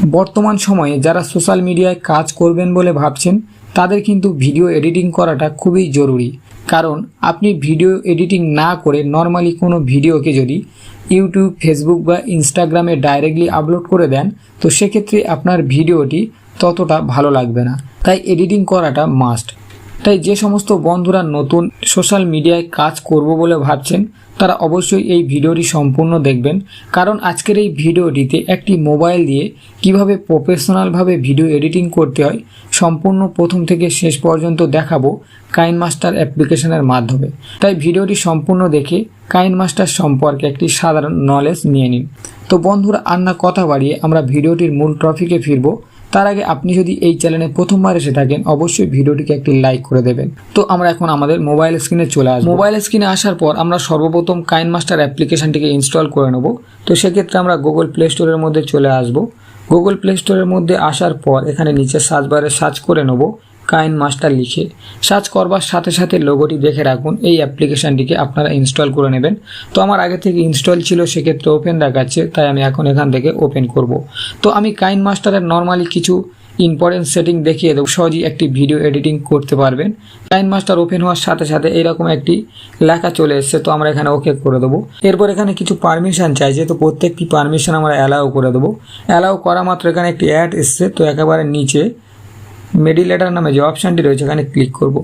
বর্তমান সময়ে যারা সোশ্যাল মিডিয়ায় কাজ করবেন বলে ভাবছেন তাদের কিন্তু ভিডিও এডিটিং করাটা খুবই জরুরি। কারণ আপনি ভিডিও এডিটিং না করে নর্মালি কোনো ভিডিওকে যদি ইউটিউব, ফেসবুক বা ইনস্টাগ্রামে ডাইরেক্টলি আপলোড করে দেন তো সেক্ষেত্রে আপনার ভিডিওটি ততটা ভালো লাগবে না। তাই এডিটিং করাটা মাস্ট। তাই যে সমস্ত বন্ধুরা নতুন সোশ্যাল মিডিয়ায় কাজ করব বলে ভাবছেন তারা অবশ্যই এই ভিডিওটি সম্পূর্ণ দেখবেন। কারণ আজকের এই ভিডিওটিতে একটি মোবাইল দিয়ে কিভাবে প্রফেশনালভাবে ভিডিও এডিটিং করতে হয় সম্পূর্ণ প্রথম থেকে শেষ পর্যন্ত দেখাবো কাইনমাস্টার অ্যাপ্লিকেশনের মাধ্যমে। তাই ভিডিওটি সম্পূর্ণ দেখে কাইনমাস্টার সম্পর্কে একটি সাধারণ নলেজ নিয়ে নিন। তো বন্ধুরা, আর না কথা বাড়িয়ে আমরা ভিডিওটির মূল টপিকে ফিরবো। তার আগে আপনি যদি এই চ্যানেলে প্রথমবার এসে থাকেন অবশ্যই ভিডিওটিকে একটি লাইক করে দেবেন। তো আমরা এখন আমাদের মোবাইল স্ক্রিনে চলে আসবো। মোবাইল স্ক্রিনে আসার পর আমরা সর্বপ্রথম কাইনমাস্টার অ্যাপ্লিকেশনটিকে ইনস্টল করে নেব। তো সেক্ষেত্রে আমরা গুগল প্লে স্টোরের মধ্যে চলে আসব। গুগল প্লে স্টোরের মধ্যে আসার পর এখানে নিচে সার্চ বারে সার্চ করে নেব কাইনমাস্টার লিখে। সার্চ করবার সাথে সাথে লোগোটি দেখে রাখুন, এই অ্যাপ্লিকেশনটিকে আপনারা ইনস্টল করে নেবেন। তো আমার আগে থেকে ইনস্টল ছিল, সেক্ষেত্রে ওপেন দেখাচ্ছে, তাই আমি এখন এখান থেকে ওপেন করব। তো আমি কাইনমাস্টারের নর্মালি কিছু ইম্পর্টেন্ট সেটিং দেখিয়ে দেবো, সহজেই একটি ভিডিও এডিটিং করতে পারবেন। কাইনমাস্টার ওপেন হওয়ার সাথে সাথে এইরকম একটি লেখা চলে এসছে, তো আমরা এখানে ওকে করে দেবো। এরপর এখানে কিছু পারমিশন চাইছে, তো প্রত্যেকটি পারমিশন আমরা অ্যালাউ করে দেবো। অ্যালাউ করা মাত্র এখানে একটি অ্যাড এসছে, তো একেবারে নিচে মেডিলেটার নামে যে অপশানটি রয়েছে এখানে ক্লিক করব।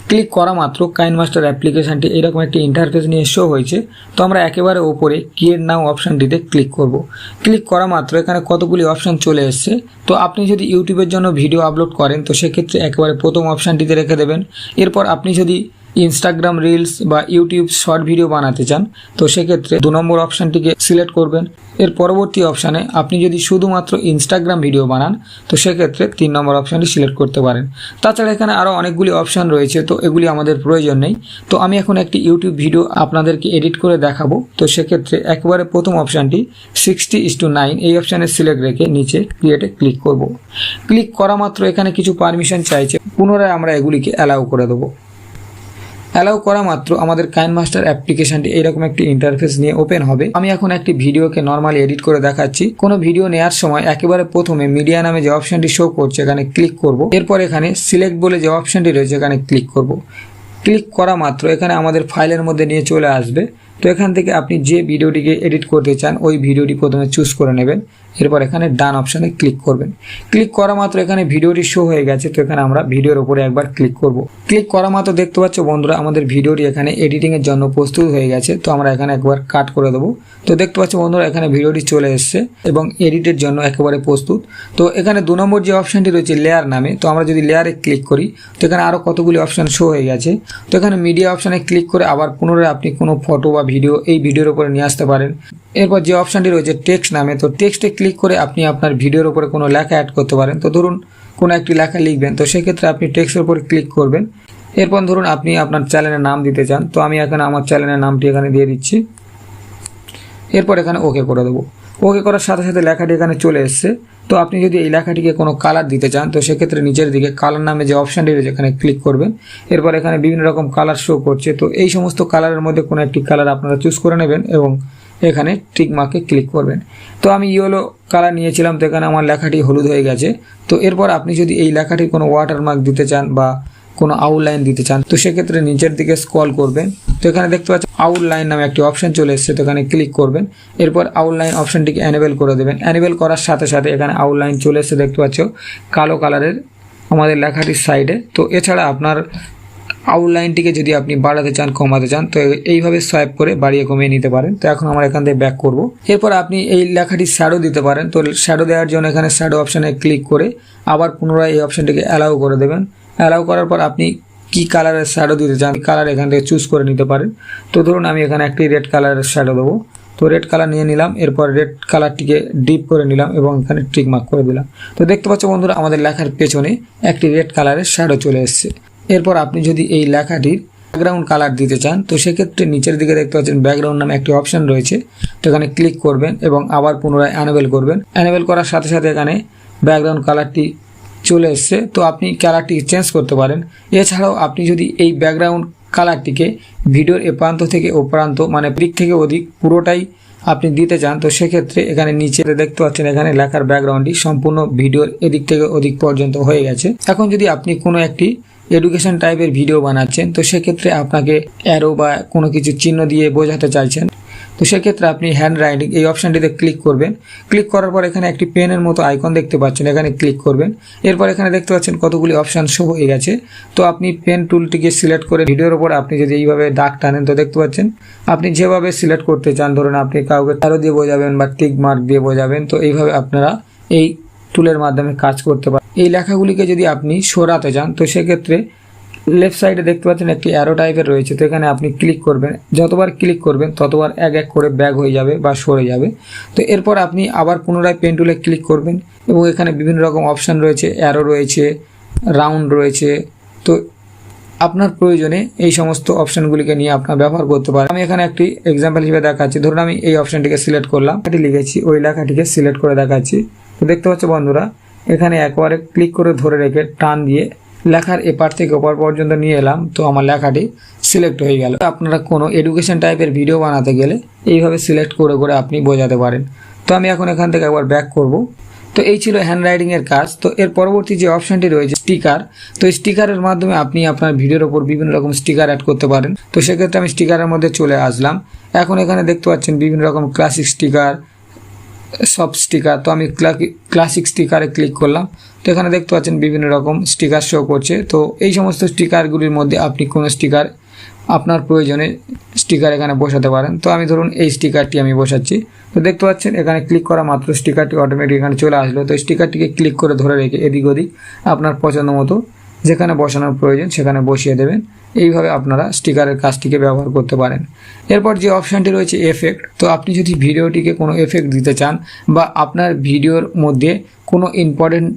ক্লিক করা মাত্র কাইনমাস্টার অ্যাপ্লিকেশনটি এরকম একটি ইন্টারফেস নিয়ে শো হয়েছে। তো আমরা একেবারে ওপরে ক্রিয়েট নাও অপশানটিতে ক্লিক করব। ক্লিক করা মাত্র এখানে কতগুলি অপশান চলে এসছে। তো আপনি যদি ইউটিউবের জন্য ভিডিও আপলোড করেন তো সেক্ষেত্রে একেবারে প্রথম অপশানটিতে রেখে দেবেন। এরপর আপনি যদি ইনস্টাগ্রাম রিলস বা ইউটিউব শর্ট ভিডিও বানাতে চান তো সেক্ষেত্রে 2 নম্বর অপশানটিকে সিলেক্ট করবেন। এর পরবর্তী অপশানে আপনি যদি শুধুমাত্র ইনস্টাগ্রাম ভিডিও বানান তো সেক্ষেত্রে 3 নম্বর অপশানটি সিলেক্ট করতে পারেন। তাছাড়া এখানে আরও অনেকগুলি অপশান রয়েছে, তো এগুলি আমাদের প্রয়োজন নেই। তো আমি এখন একটি ইউটিউব ভিডিও আপনাদেরকে এডিট করে দেখাবো। তো সেক্ষেত্রে একেবারে প্রথম অপশানটি 60:9 এই অপশানে সিলেক্ট রেখে নিচে ক্রিয়েটে ক্লিক করব। ক্লিক করা মাত্র এখানে কিছু পারমিশন চাইছে, পুনরায় আমরা এগুলিকে অ্যালাউ করে দেবো। অ্যালাউ করা মাত্র আমাদের কাইনমাস্টার অ্যাপ্লিকেশনটি এইরকম একটি ইন্টারফেস নিয়ে ওপেন হবে। আমি এখন একটি ভিডিওকে নর্মালি এডিট করে দেখাচ্ছি। কোনো ভিডিও নেওয়ার সময় একেবারে প্রথমে মিডিয়া নামে যে অপশনটি শো করছে এখানে ক্লিক করব। এরপর এখানে সিলেক্ট বলে যে অপশনটি রয়েছে এখানে ক্লিক করব। ক্লিক করা মাত্র এখানে আমাদের ফাইলের মধ্যে নিয়ে চলে আসবে। তো এখান থেকে আপনি যে ভিডিওটিকে এডিট করতে চান ওই ভিডিওটি প্রথমে চুজ করে নেবেন। এরপর এখানে ডান অপশানে ক্লিক করবেন। ক্লিক করা মাত্র এখানে ভিডিওটি শো হয়ে গেছে, তো এখানে আমরা ভিডিওর উপরে একবার ক্লিক করব। ক্লিক করা মাত্র দেখতে পাচ্ছ বন্ধুরা আমাদের ভিডিওটি এখানে এডিটিংয়ের জন্য প্রস্তুত হয়ে গেছে। তো আমরা এখানে একবার কাট করে দেবো। তো দেখতে পাচ্ছ বন্ধুরা এখানে ভিডিওটি চলে এসছে এবং এডিটের জন্য একেবারে প্রস্তুত। তো এখানে 2 নম্বর যে অপশানটি রয়েছে লেয়ার নামে, তো আমরা যদি লেয়ারে ক্লিক করি তো এখানে আরও কতগুলি অপশান শো হয়ে গেছে। তো এখানে মিডিয়া অপশানে ক্লিক করে আবার পুনরায় আপনি কোনো ফটো বা ভিডিও এই ভিডিওর উপরে নিয়ে আসতে পারেন। এরপর যে অপশানটি রয়েছে টেক্সট নামে, তো টেক্সটে ক্লিক করে আপনি আপনার ভিডিওর উপরে কোনো লেখা অ্যাড করতে পারেন। তো ধরুন কোনো একটি লেখা লিখবেন, তো সেক্ষেত্রে আপনি টেক্সটের উপরে ক্লিক করবেন। এরপর ধরুন আপনি আপনার চ্যানেলের নাম দিতে চান, তো আমি এখানে আমার চ্যানেলের নামটি এখানে দিয়ে দিচ্ছি। এরপর এখানে ওকে করে দেবো। ওকে করার সাথে সাথে লেখাটি এখানে চলে এসছে। তো আপনি যদি এই লেখাটিকে কোনো কালার দিতে চান তো সেক্ষেত্রে নিচের দিকে কালার নামে যে অপশানটি রয়েছে এখানে ক্লিক করবেন। এরপর এখানে বিভিন্ন রকম কালার শো করছে, তো এই সমস্ত কালারের মধ্যে কোনো একটি কালার আপনারা চুজ করে নেবেন এবং এখানে টিক মার্কে ক্লিক করবেন। তো আমি ইয়েলো কালার নিয়েছিলাম, তো এখানে আমার লেখাটি হলুদ হয়ে গেছে। তো এরপর আপনি যদি এই লেখাটির কোনো ওয়াটারমার্ক দিতে চান বা কোনো আউটলাইন দিতে চান তো সেক্ষেত্রে নিচের দিকে স্ক্রল করবেন। তো এখানে দেখতে পাচ্ছেন আউটলাইন নামে একটি অপশান চলে এসেছে, তো এখানে ক্লিক করবেন। এরপর আউটলাইন অপশানটিকে এনেবেল করে দেবেন। এনেবেল করার সাথে সাথে এখানে আউটলাইন চলে এসেছে, দেখতে পাচ্ছ কালো কালারের আমাদের লেখাটির সাইডে। তো এছাড়া আপনার আউটলাইনটিকে যদি আপনি বাড়াতে চান কমাতে চান তো এইভাবে সোয়াইপ করে বাড়িয়ে কমিয়ে নিতে পারেন। তো এখন আমরা এখান থেকে ব্যাক করব। এরপর আপনি এই লেখাটি শ্যাডো দিতে পারেন। তো শ্যাডো দেওয়ার জন্য এখানে শ্যাডো অপশানে ক্লিক করে আবার পুনরায় এই অপশানটিকে অ্যালাউ করে দেবেন। অ্যালাউ করার পর আপনি কি কালারের শ্যাডো দিতে চান কালার এখান থেকে চুজ করে নিতে পারেন। তো ধরুন আমি এখানে একটি রেড কালারের শ্যাডো দেবো। তো রেড কালার নিয়ে নিলাম, এরপর রেড কালারটিকে ডিপ করে নিলাম এবং এখানে টিক মার্ক করে দিলাম। তো দেখতে পাচ্ছ বন্ধুরা আমাদের লেখার পেছনে একটি রেড কালারের শ্যাডো চলে এসেছে। এরপর আপনি যদি এই লেখাটির ব্যাকগ্রাউন্ড কালার দিতে চান তো সেক্ষেত্রে নিচের দিকে দেখতে পাচ্ছেন ব্যাকগ্রাউন্ড নামে একটি অপশান রয়েছে, তো এখানে ক্লিক করবেন এবং আবার পুনরায় এনেবেল করবেন। এনেবেল করার সাথে সাথে এখানে ব্যাকগ্রাউন্ড কালারটি চলে এসছে, তো আপনি কালারটি চেঞ্জ করতে পারেন। এছাড়াও আপনি যদি এই ব্যাকগ্রাউন্ড কালারটিকে ভিডিওর এ প্রান্ত থেকে ও প্রান্ত মানে দিক থেকে অধিক পুরোটাই আপনি দিতে চান, তো সেক্ষেত্রে এখানে নিচে দেখতে পাচ্ছেন এখানে লেখার ব্যাকগ্রাউন্ডটি সম্পূর্ণ ভিডিওর এদিক থেকে ওদিক পর্যন্ত হয়ে গেছে। এখন যদি আপনি কোনো একটি এডুকেশন টাইপের ভিডিও বানাচ্ছেন, তো সেক্ষেত্রে আপনাকে অ্যারো বা কোনো কিছু চিহ্ন দিয়ে বোঝাতে চাইছেন, তো সেক্ষেত্রে আপনি হ্যান্ড রাইটিং এই অপশানটিতে ক্লিক করবেন। ক্লিক করার পর এখানে একটি পেনের মতো আইকন দেখতে পাচ্ছেন, এখানে ক্লিক করবেন। এরপর এখানে দেখতে পাচ্ছেন কতগুলি অপশান শো হয়ে গেছে। তো আপনি পেন টুলটিকে সিলেক্ট করে ভিডিওর উপর আপনি যদি এইভাবে দাগ টানেন, তো দেখতে পাচ্ছেন আপনি যেভাবে সিলেক্ট করতে চান, ধরুন আপনি কাউকে অ্যারো দিয়ে বোঝাবেন বা টিক মার্ক দিয়ে বোঝাবেন, তো এইভাবে আপনারা এই টুলের মাধ্যমে কাজ করতে পারেন। এই লেখাগুলিকে যদি আপনি সরাতে চান, তো সেক্ষেত্রে লেফট সাইডে দেখতে পাচ্ছেন একটি অ্যারো টাইপের রয়েছে, তো এখানে আপনি ক্লিক করবেন। যতবার ক্লিক করবেন ততবার এক এক করে ব্যাক হয়ে যাবে বা সরে যাবে। তো এরপর আপনি আবার পুনরায় পেন টুলে ক্লিক করবেন এবং এখানে বিভিন্ন রকম অপশান রয়েছে, অ্যারো রয়েছে, রাউন্ড রয়েছে। তো আপনার প্রয়োজনে এই সমস্ত অপশানগুলিকে নিয়ে আপনার ব্যবহার করতে পারেন। আমি এখানে একটি এক্সাম্পল হিসেবে দেখাচ্ছি। ধরুন আমি এই অপশানটিকে সিলেক্ট করলাম, এটি লিখেছি, ওই লেখাটিকে সিলেক্ট করে দেখাচ্ছি। তো দেখতে পাচ্ছ বন্ধুরা, এখানে একবারে ক্লিক করে ধরে রেখে টান দিয়ে লেখার এপার থেকে ওপার পর্যন্ত নিয়ে এলাম, তো আমার লেখাটি সিলেক্ট হয়ে গেল। আপনারা কোনো এডুকেশন টাইপের ভিডিও বানাতে গেলে এইভাবে সিলেক্ট করে করে আপনি বোঝাতে পারেন। তো আমি এখন এখান থেকে একবার ব্যাক করব। তো এই ছিল হ্যান্ড রাইটিংয়ের কাজ। তো এর পরবর্তী যে অপশানটি রয়েছে স্টিকার, তো স্টিকারের মাধ্যমে আপনি আপনার ভিডিওর ওপর বিভিন্ন রকম স্টিকার অ্যাড করতে পারেন। তো সেক্ষেত্রে আমি স্টিকারের মধ্যে চলে আসলাম। এখন এখানে দেখতে পাচ্ছেন বিভিন্ন রকম ক্লাসিক স্টিকার, সফট স্টিকার। তো আমি ক্লাসিক স্টিকারে ক্লিক করলাম। তো এখানে দেখতে পাচ্ছেন বিভিন্ন রকম স্টিকার শো করছে। তো এই সমস্ত স্টিকারগুলির মধ্যে আপনি কোনো স্টিকার আপনার প্রয়োজনে স্টিকার এখানে বসাতে পারেন। তো আমি ধরুন এই স্টিকারটি আমি বসাচ্ছি। তো দেখতে পাচ্ছেন এখানে ক্লিক করা মাত্র স্টিকারটি অটোমেটিক এখানে চলে আসলো। তো স্টিকারটিকে ক্লিক করে ধরে রেখে এদিক ওদিক আপনার পছন্দ মতো যেখানে বসানোর প্রয়োজন সেখানে বসিয়ে দেবেন। এইভাবে আপনারা স্টিকারের কাজটিকে ব্যবহার করতে পারেন। এরপর যে অপশানটি রয়েছে এফেক্ট, তো আপনি যদি ভিডিওটিকে কোনো এফেক্ট দিতে চান বা আপনার ভিডিওর মধ্যে কোনো ইম্পর্টেন্ট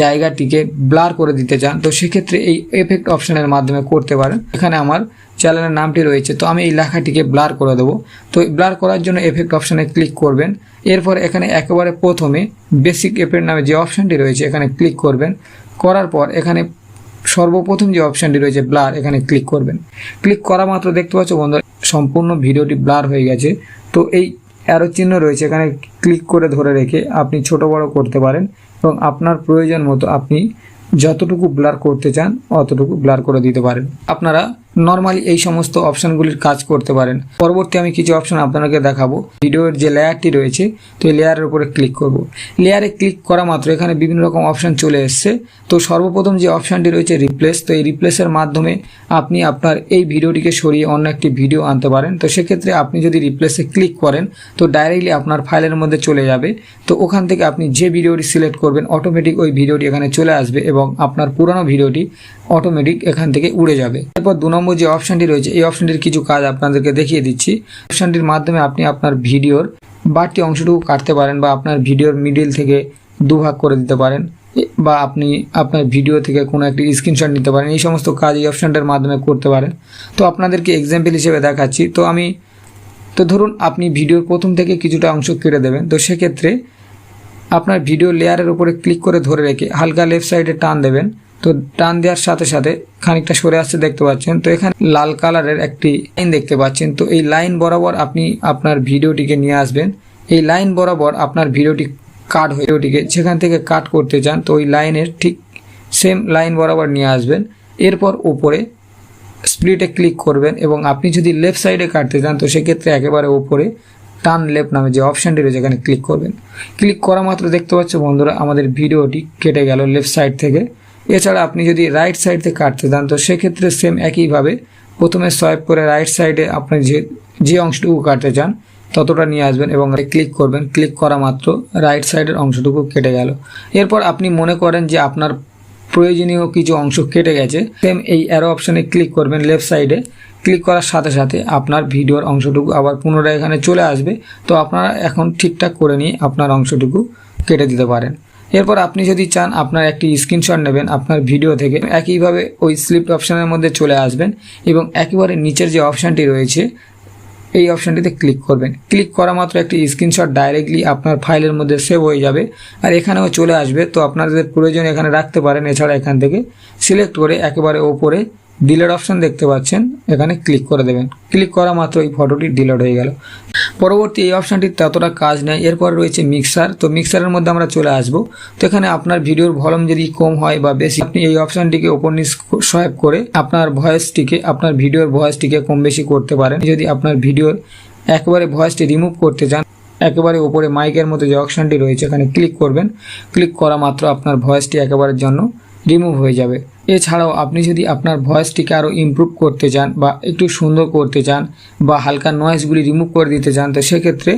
জায়গাটিকে ব্লার করে দিতে চান, তো সেক্ষেত্রে এই এফেক্ট অপশানের মাধ্যমে করতে পারেন। এখানে আমার চ্যানেলের নামটি রয়েছে, তো আমি এই লেখাটিকে ব্লার করে দেবো। তো ব্লার করার জন্য এফেক্ট অপশানে ক্লিক করবেন। এরপর এখানে একেবারে প্রথমে বেসিক এফেক্ট নামে যে অপশানটি রয়েছে এখানে ক্লিক করবেন। করার পর এখানে সর্বপ্রথম যে অপশানটি রয়েছে ব্লার, এখানে ক্লিক করবেন। ক্লিক করা মাত্র দেখতে পাচ্ছ বন্ধুরা সম্পূর্ণ ভিডিওটি ব্লার হয়ে গেছে। তো এই অ্যারো চিহ্ন রয়েছে, এখানে ক্লিক করে ধরে রেখে আপনি ছোট বড় করতে পারেন এবং আপনার প্রয়োজন মতো আপনি যতটুকু ব্লার করতে চান অতটুকু ব্লার করে দিতে পারেন। আপনারা নর্মালি এই সমস্ত অপশানগুলির কাজ করতে পারেন। পরবর্তী আমি কিছু অপশান আপনাদেরকে দেখাবো। ভিডিওর যে লেয়ারটি রয়েছে, তো এই লেয়ারের উপরে ক্লিক করব। লেয়ারে ক্লিক করা মাত্র এখানে বিভিন্ন রকম অপশান চলে এসছে। তো সর্বপ্রথম যে অপশানটি রয়েছে রিপ্লেস, তো এই রিপ্লেসের মাধ্যমে আপনি আপনার এই ভিডিওটিকে সরিয়ে অন্য একটি ভিডিও আনতে পারেন। তো সেক্ষেত্রে আপনি যদি রিপ্লেসে ক্লিক করেন তো ডাইরেক্টলি আপনার ফাইলের মধ্যে চলে যাবে। তো ওখান থেকে আপনি যে ভিডিওটি সিলেক্ট করবেন অটোমেটিক ওই ভিডিওটি এখানে চলে আসবে এবং আপনার পুরনো ভিডিওটি অটোমেটিক এখান থেকে উড়ে যাবে। এরপর 2 নম্বর যে অপশানটি রয়েছে এই অপশানটির কিছু কাজ আপনাদেরকে দেখিয়ে দিচ্ছি। অপশানটির মাধ্যমে আপনি আপনার ভিডিওর বাড়তি অংশটুকু কাটতে পারেন বা আপনার ভিডিওর মিডিল থেকে দুভাগ করে দিতে পারেন বা আপনি আপনার ভিডিও থেকে কোনো একটি স্ক্রিনশট নিতে পারেন। এই সমস্ত কাজ এই অপশানটার মাধ্যমে করতে পারেন। তো আপনাদেরকে এক্সাম্পল হিসেবে দেখাচ্ছি। তো ধরুন আপনি ভিডিওর প্রথম থেকে কিছুটা অংশ কেটে দেবেন। তো সেক্ষেত্রে আপনার ভিডিও লেয়ারের উপরে ক্লিক করে ধরে রেখে হালকা লেফট সাইডে টান দেবেন। তো টান দেওয়ার সাথে সাথে খানিকটা সরে আসতে দেখতে পাচ্ছেন। তো এখানে লাল কালারের একটি লাইন দেখতে পাচ্ছেন। তো এই লাইন বরাবর আপনি আপনার ভিডিওটিকে নিয়ে আসবেন। এই লাইন বরাবর আপনার ভিডিওটি কাট হয়ে ভিডিওটিকে যেখান থেকে কাট করতে চান, তো ওই লাইনের ঠিক সেম লাইন বরাবর নিয়ে আসবেন। এরপর উপরে স্প্লিটে ক্লিক করবেন এবং আপনি যদি লেফট সাইডে কাটতে চান তো সেক্ষেত্রে একেবারে উপরে টার্ন লেফট নামে যে অপশানটি রয়েছে এখানে ক্লিক করবেন। ক্লিক করা মাত্র দেখতে পাচ্ছ বন্ধুরা আমাদের ভিডিওটি কেটে গেল লেফট সাইড থেকে। এছাড়া আপনি যদি রাইট সাইড থেকে কাটতে চান তো সেক্ষেত্রে সেম একইভাবে প্রথমে সোয়াইপ করে রাইট সাইডে আপনি যে অংশটুকু কাটতে চান ততটা নিয়ে আসবেন এবং ক্লিক করবেন। ক্লিক করা মাত্র রাইট সাইডের অংশটুকু কেটে গেল। এরপর আপনি মনে করেন যে আপনার প্রয়োজনীয় কিছু অংশ কেটে গেছে, সেম এই অ্যারো অপশানে ক্লিক করবেন লেফট সাইডে। ক্লিক করার সাথে সাথে আপনার ভিডিওর অংশটুকু আবার পুনরায় এখানে চলে আসবে। তো আপনারা এখন ঠিকঠাক করে নিয়ে আপনার অংশটুকু কেটে দিতে পারেন। এরপর আপনি যদি চান আপনার একটি স্ক্রিনশট নেবেন আপনার ভিডিও থেকে, একইভাবে ওই স্লিপ অপশানের মধ্যে চলে আসবেন এবং একেবারে নিচের যে অপশানটি রয়েছে এই অপশানটিতে ক্লিক করবেন। ক্লিক করা মাত্র একটি স্ক্রিনশট ডাইরেক্টলি আপনার ফাইলের মধ্যে সেভ হয়ে যাবে আর এখানেও চলে আসবে। তো আপনাদের প্রয়োজন এখানে রাখতে পারেন। এছাড়া এখান থেকে সিলেক্ট করে একেবারে ওপরে ডিলিট অপশন দেখতে পাচ্ছেন, এখানে ক্লিক করে দেবেন। ক্লিক করা মাত্র এই ফটোটি ডিলিট হয়ে গেল। পরবর্তী এই অপশানটির ততটা কাজ নেই। এরপর রয়েছে মিক্সার। তো মিক্সারের মধ্যে আমরা চলে আসব। তো এখানে আপনার ভিডিওর ভলিউম যদি কম হয় বা বেশি, আপনি এই অপশানটিকে ওপর নিচ সোয়াইপ করে আপনার ভিডিওর ভয়েসটিকে কম বেশি করতে পারেন। যদি আপনার ভিডিওর একেবারে ভয়েসটি রিমুভ করতে চান, একেবারে উপরে মাইকের মতো যে অপশানটি রয়েছে এখানে ক্লিক করবেন। ক্লিক করা মাত্র আপনার ভয়েসটি একেবারের জন্য রিমুভ হয়ে যাবে। এছাড়াও আপনি যদি আপনার ভয়েসটিকে আরও ইমপ্রুভ করতে চান বা একটু সুন্দর করতে চান বা হালকা নয়েজগুলি রিমুভ করে দিতে চান, তো সেক্ষেত্রে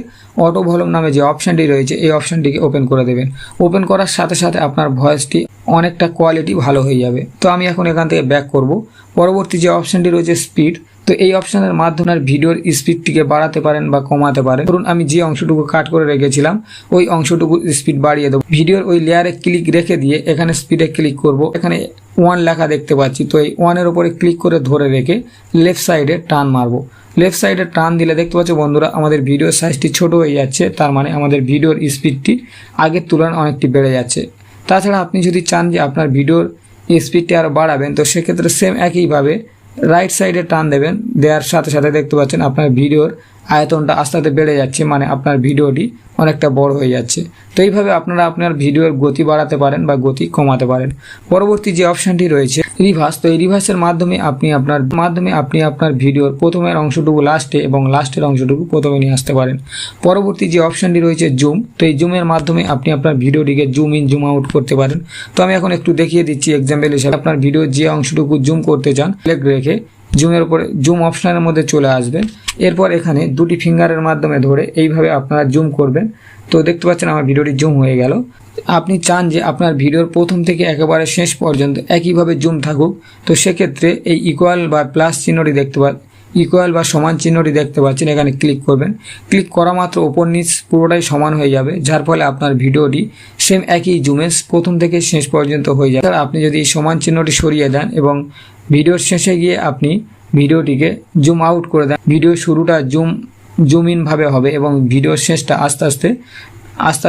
অটো ভলিউম নামে যে অপশানটি রয়েছে এই অপশানটিকে ওপেন করে দেবেন। ওপেন করার সাথে সাথে আপনার ভয়েসটি অনেকটা কোয়ালিটি ভালো হয়ে যাবে। তো আমি এখন এখান থেকে ব্যাক করব। পরবর্তী যে অপশানটি রয়েছে স্পিড। তো এই অপশানের মাধ্যমে ভিডিওর স্পিডটিকে বাড়াতে পারেন বা কমাতে পারেন। ধরুন আমি যে অংশটুকু কাট করে রেখেছিলাম ওই অংশটুকু স্পিড বাড়িয়ে দেবো। ভিডিওর ওই লেয়ারে ক্লিক রেখে দিয়ে এখানে স্পিডে ক্লিক করব। এখানে 1 লেখা দেখতে পাচ্ছি, তো এই 1-এর উপরে ক্লিক করে ধরে রেখে লেফট সাইডে টান মারবো। লেফট সাইডে টান দিলে দেখতে পাচ্ছ বন্ধুরা আমাদের ভিডিওর সাইজটি ছোট হয়ে যাচ্ছে, তার মানে আমাদের ভিডিওর স্পিডটি আগের তুলনায় অনেকটি বেড়ে যাচ্ছে। তাছাড়া আপনি যদি চান যে আপনার ভিডিওর স্পিডটি আরও বাড়াবেন, তো সেক্ষেত্রে সেম একইভাবে রাইট সাইডে টান দেবেন। দেওয়ার সাথে সাথে দেখতে পাচ্ছেন আপনার ভিডিওর আয়তনটা আস্তে আস্তে বেড়ে যাচ্ছে, মানে আপনার ভিডিওটি অনেকটা বড় হয়ে যাচ্ছে। তো এইভাবে আপনারা আপনার ভিডিওর গতি বাড়াতে পারেন বা গতি কমাতে পারেন। পরবর্তী যে অপশানটি রয়েছে রিভার্স। তো এই রিভার্সের মাধ্যমে আপনি আপনার ভিডিওর প্রথমের অংশটুকু লাস্টে এবং লাস্টের অংশটুকু প্রথমে নিয়ে আসতে পারেন। পরবর্তী যে অপশানটি রয়েছে জুম। তো এই জুমের মাধ্যমে আপনি আপনার ভিডিওটিকে জুম ইন জুম আউট করতে পারেন। তো আমি এখন একটু দেখিয়ে দিচ্ছি এক্সাম্পল হিসাবে। আপনার ভিডিওর যে অংশটুকু জুম করতে চান সিলেক্ট রেখে জুমের উপরে জুম অপশানের মধ্যে চলে আসবেন। এরপর এখানে দুটি ফিঙ্গারের মাধ্যমে ধরে এইভাবে আপনারা জুম করবেন। তো দেখতে পাচ্ছেন আমার ভিডিওটি জুম হয়ে গেল। আপনি চান যে আপনার ভিডিওর প্রথম থেকে একেবারে শেষ পর্যন্ত একইভাবে জুম থাকুক, তো সেক্ষেত্রে এই ইকুয়াল বা প্লাস চিহ্নটি ইকুয়াল বা সমান চিহ্নটি দেখতে পাচ্ছেন, এখানে ক্লিক করবেন। ক্লিক করা মাত্র ওপর নিচ পুরোটাই সমান হয়ে যাবে, যার ফলে আপনার ভিডিওটি সেম একই জুমে প্রথম থেকে শেষ পর্যন্ত হয়ে যাবে। আপনি যদি সমান চিহ্নটি সরিয়ে দেন এবং ভিডিওর শেষে গিয়ে আপনি ভিডিওটিকে জুম আউট করে দেন, ভিডিওর শুরুটা জুম ইন ভাবে হবে এবং ভিডিওর শেষটা আস্তে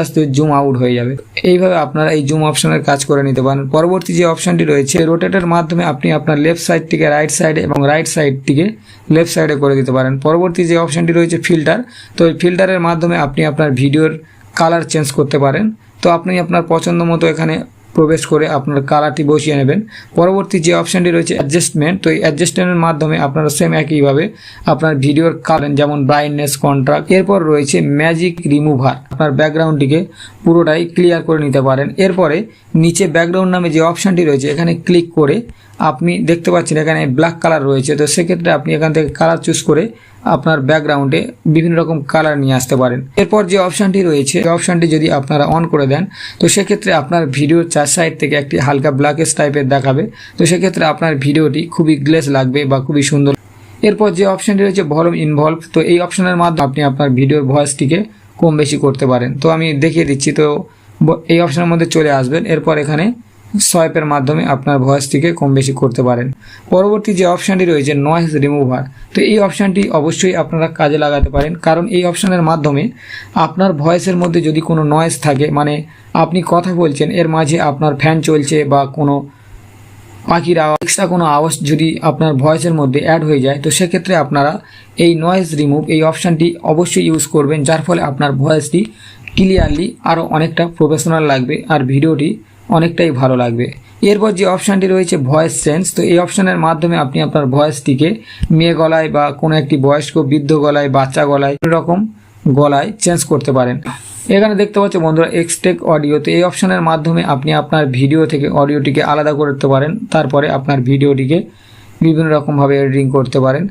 আস্তে জুম আউট হয়ে যাবে। এইভাবে আপনারা এই জুম অপশনের কাজ করে নিতে পারেন। পরবর্তী যে অপশনটি রয়েছে রোটেটের মাধ্যমে আপনি আপনার লেফট সাইডটিকে রাইট সাইডে এবং রাইট সাইডটিকে লেফট সাইডে করে দিতে পারেন। পরবর্তী যে অপশনটি রয়েছে ফিল্টার। তো এই ফিল্টারের মাধ্যমে আপনি আপনার ভিডিওর কালার চেঞ্জ করতে পারেন। তো আপনি আপনার পছন্দ মতো এখানে প্রবেশ করে আপনার কালারটি বসিয়ে নেবেন। পরবর্তী যে অপশনটি রয়েছে অ্যাডজাস্টমেন্ট। তো এই অ্যাডজাস্টমেন্টের মাধ্যমে আপনারা সেম একইভাবে আপনার ভিডিওর কালার যেমন ব্রাইটনেস, কন্ট্রাস্ট। এরপর রয়েছে ম্যাজিক রিমুভার, আপনার ব্যাকগ্রাউন্ডটিকে পুরোটাই ক্লিয়ার করে নিতে পারেন। এরপরে নিচে ব্যাকগ্রাউন্ড নামে যে অপশনটি রয়েছে এখানে ক্লিক করে আপনি দেখতে পাচ্ছেন এখানে ব্ল্যাক কালার রয়েছে। তো সেক্ষেত্রে আপনি এখান থেকে কালার চুজ করে আপনার ব্যাকগ্রাউন্ডে বিভিন্ন রকম কালার নিয়ে আসতে পারেন। এরপর যে অপশনটি রয়েছে এই অপশনটি যদি আপনারা অন করে দেন তো সেক্ষেত্রে আপনার ভিডিওর চার সাইড থেকে একটি হালকা ব্ল্যাকেশ টাইপের দেখাবে। তো সেক্ষেত্রে আপনার ভিডিওটি খুবই গ্লেজ লাগবে বা খুবই সুন্দর। এরপর যে অপশনটি রয়েছে ভলিউম ইনভলভ। তো এই অপশনের মাধ্যমে আপনি আপনার ভিডিওর ভয়েসটিকে কম বেশি করতে পারেন। তো আমি দেখিয়ে দিচ্ছি। তো এই অপশনের মধ্যে চলে আসবেন। এরপর এখানে সোয়াইপের মাধ্যমে আপনার ভয়েসটিকে কম বেশি করতে পারেন। পরবর্তী যে অপশনটি রয়েছে নয়েজ রিমুভার। তো এই অপশনটি অবশ্যই আপনারা কাজে লাগাতে পারেন, কারণ এই অপশনের মাধ্যমে আপনার ভয়েসের মধ্যে যদি কোনো নয়েজ থাকে, মানে আপনি কথা বলছেন এর মাঝে আপনার ফ্যান চলছে বা কোনো পাখির আওয়াজ, এক্সট্রা কোনো আওয়াজ যদি আপনার ভয়েসের মধ্যে অ্যাড হয়ে যায়, তো সেক্ষেত্রে আপনারা এই নয়েজ রিমুভ এই অপশনটি অবশ্যই ইউজ করবেন, যার ফলে আপনার ভয়েসটি ক্লিয়ারলি আরও অনেকটা প্রফেশনাল লাগবে আর ভিডিওটি অনেকটাই ভালো লাগবে। এরপর যে অপশানটি রয়েছে ভয়েস চেঞ্জ। তো এই অপশানের মাধ্যমে আপনি আপনার ভয়েসটিকে মেয়ে গলায় বা কোনো একটি বয়স্ক বৃদ্ধ গলায়, বাচ্চা গলায়, এরকম গলায় চেঞ্জ করতে পারেন। এখানে দেখতে পাচ্ছ বন্ধুরা এক্সট্রাক্ট অডিও। তো এই অপশানের মাধ্যমে আপনি আপনার ভিডিও থেকে অডিওটিকে আলাদা করতে পারেন, তারপরে আপনার ভিডিওটিকে বিভিন্ন রকমভাবে এডিটিং করতে পারেন।